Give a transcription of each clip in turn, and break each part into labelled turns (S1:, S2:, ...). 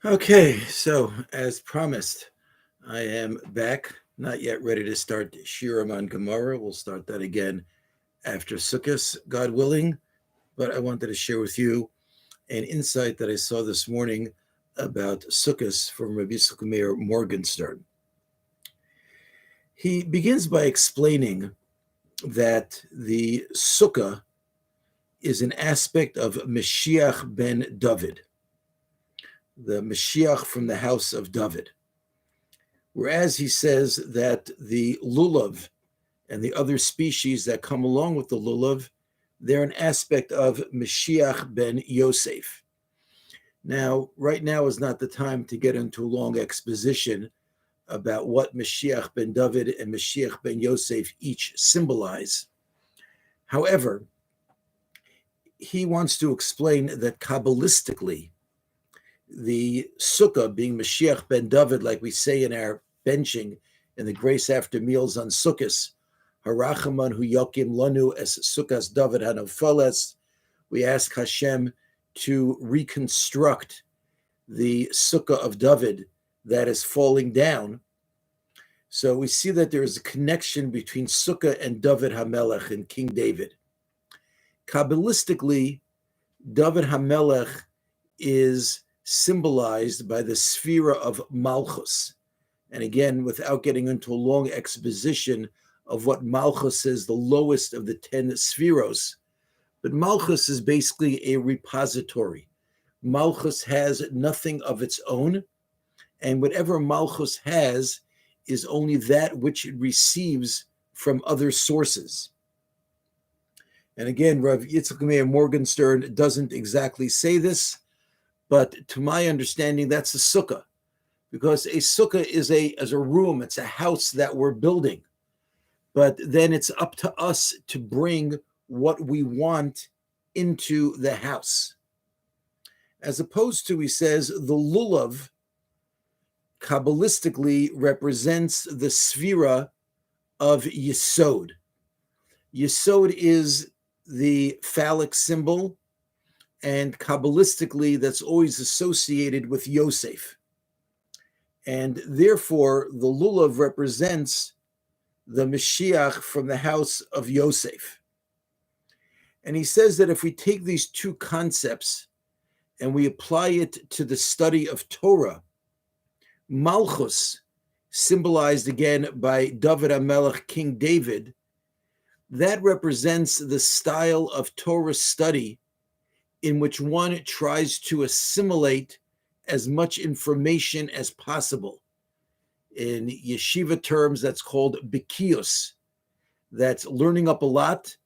S1: Okay, so as promised, I am back, not yet ready to start Shiram on Gemara. We'll start that again after Sukkot, God willing. But I wanted to share with you an insight that I saw this morning about Sukkot from Rav Yitzchok Meir Morgenstern. He begins by explaining that the Sukkah is an aspect of Mashiach ben David, the Mashiach from the house of David. Whereas he says that the Lulav and the other species that come along with the Lulav, they're an aspect of Mashiach ben Yosef. Now, right now is not the time to get into a long exposition about what Mashiach ben David and Mashiach ben Yosef each symbolize. However, he wants to explain that Kabbalistically, the Sukkah being Mashiach ben David, like we say in our benching in the grace after meals on Sukkot, Harachaman hu yakim lanu es Sukkos David hanofales. We ask Hashem to reconstruct the Sukkah of David that is falling down. So we see that there is a connection between Sukkah and David HaMelech and King David. Kabbalistically, David HaMelech is symbolized by the Sphira of Malchus. And again, without getting into a long exposition of what Malchus is, the lowest of the 10 Spheros, but Malchus is basically a repository. Malchus has nothing of its own, and whatever Malchus has is only that which it receives from other sources. And again, Rav Yitzchok Meir Morgenstern doesn't exactly say this, but to my understanding, that's a sukkah, because a sukkah is a room, it's a house that we're building. But then it's up to us to bring what we want into the house. As opposed to, he says, the lulav, Kabbalistically represents the sphira of Yesod. Yesod is the phallic symbol, and Kabbalistically that's always associated with Yosef. And therefore, the lulav represents the Mashiach from the house of Yosef. And he says that if we take these two concepts and we apply it to the study of Torah, Malchus, symbolized again by David HaMelech, King David, that represents the style of Torah study in which one tries to assimilate as much information as possible. In yeshiva terms, that's called bikius. That's learning up a lot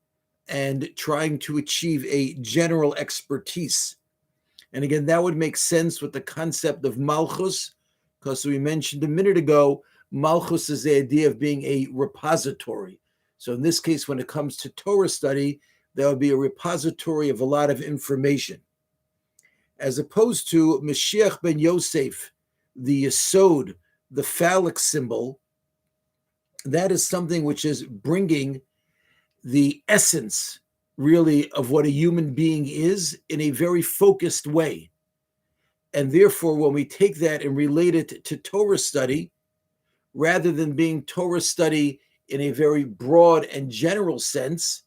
S1: and trying to achieve a general expertise. And again, that would make sense with the concept of Malchus, because we mentioned a minute ago, Malchus is the idea of being a repository. So in this case, when it comes to Torah study, there will be a repository of a lot of information. As opposed to Mashiach ben Yosef, the Yesod, the phallic symbol, that is something which is bringing the essence, really, of what a human being is in a very focused way. And therefore, when we take that and relate it to Torah study, rather than being Torah study in a very broad and general sense,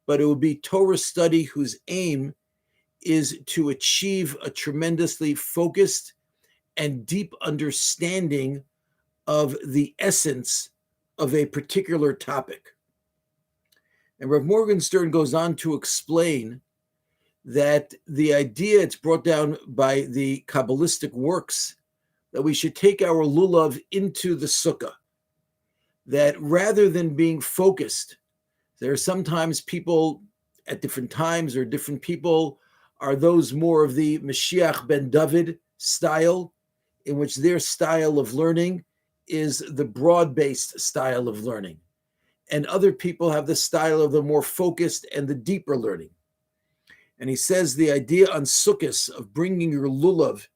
S1: but it would be Torah study whose aim is to achieve a tremendously focused and deep understanding of the essence of a particular topic. And Rav Morgenstern goes on to explain that the idea, it's brought down by the Kabbalistic works, that we should take our lulav into the sukkah, that rather than being focused, there are sometimes people at different times, or different people are those more of the Mashiach ben David style, in which their style of learning is the broad-based style of learning. And other people have the style of the more focused and the deeper learning. And he says the idea on Sukkot of bringing your lulav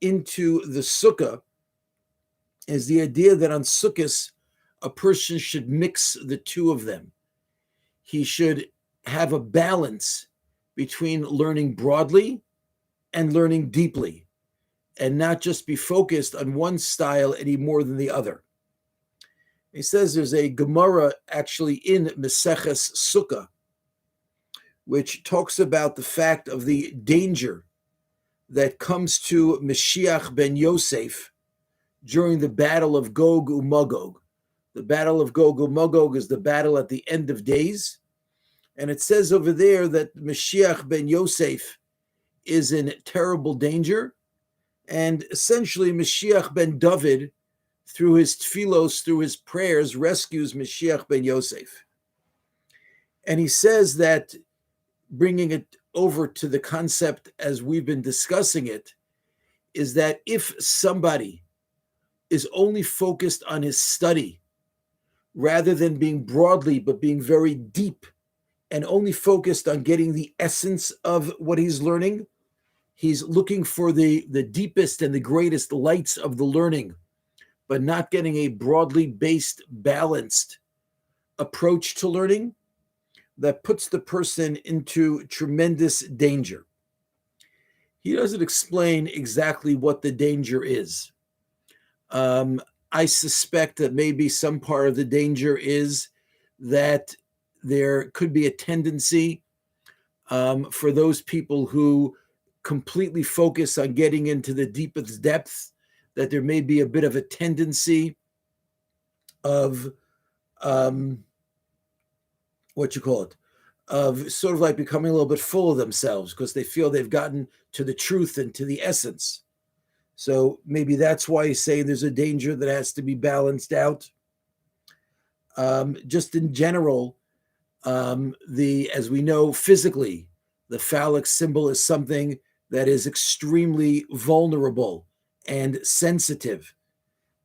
S1: into the sukkah is the idea that on Sukkot, a person should mix the two of them. He should have a balance between learning broadly and learning deeply. and not just be focused on one style any more than the other. He says there's a Gemara actually in Maseches Sukkah, which talks about the fact of the danger that comes to Mashiach ben Yosef during the battle of Gog uMagog. The battle of Gog uMagog is the battle at the end of days. And it says over there that Mashiach ben Yosef is in terrible danger. And essentially Mashiach ben David, through his tefillos, through his prayers, rescues Mashiach ben Yosef. And he says that, bringing it over to the concept as we've been discussing it, is that if somebody is only focused on his study, rather than being broadly, but being very deep, and only focused on getting the essence of what he's learning, he's looking for the deepest and the greatest lights of the learning, but not getting a broadly based, balanced approach to learning, that puts the person into tremendous danger. He doesn't explain exactly what the danger is. I suspect that maybe some part of the danger is that there could be a tendency for those people who completely focus on getting into the deepest depth, that there may be a bit of a tendency of of sort of like becoming a little bit full of themselves because they feel they've gotten to the truth and to the essence. So maybe that's why he's saying there's a danger that has to be balanced out. Just in general, as we know physically, the phallic symbol is something that is extremely vulnerable and sensitive.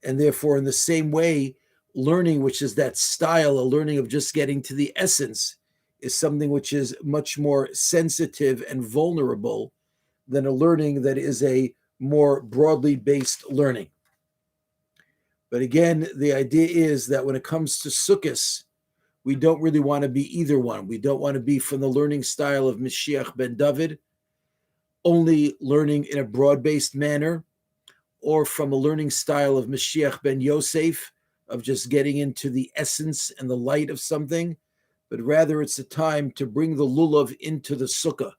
S1: And therefore, in the same way, learning, which is that style, a learning of just getting to the essence, is something which is much more sensitive and vulnerable than a learning that is a more broadly based learning. But again, the idea is that when it comes to Sukkos, we don't really want to be either one. We don't want to be from the learning style of Mashiach ben David, only learning in a broad-based manner, or from a learning style of Mashiach ben Yosef, of just getting into the essence and the light of something, but rather it's a time to bring the Lulav into the Sukkah,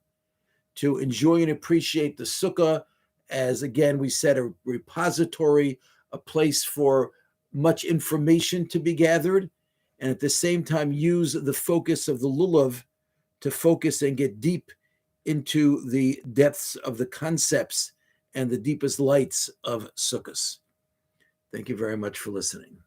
S1: to enjoy and appreciate the Sukkah as, again, we said, a repository, a place for much information to be gathered, and at the same time use the focus of the Lulav to focus and get deep into the depths of the concepts and the deepest lights of Sukkos. Thank you very much for listening.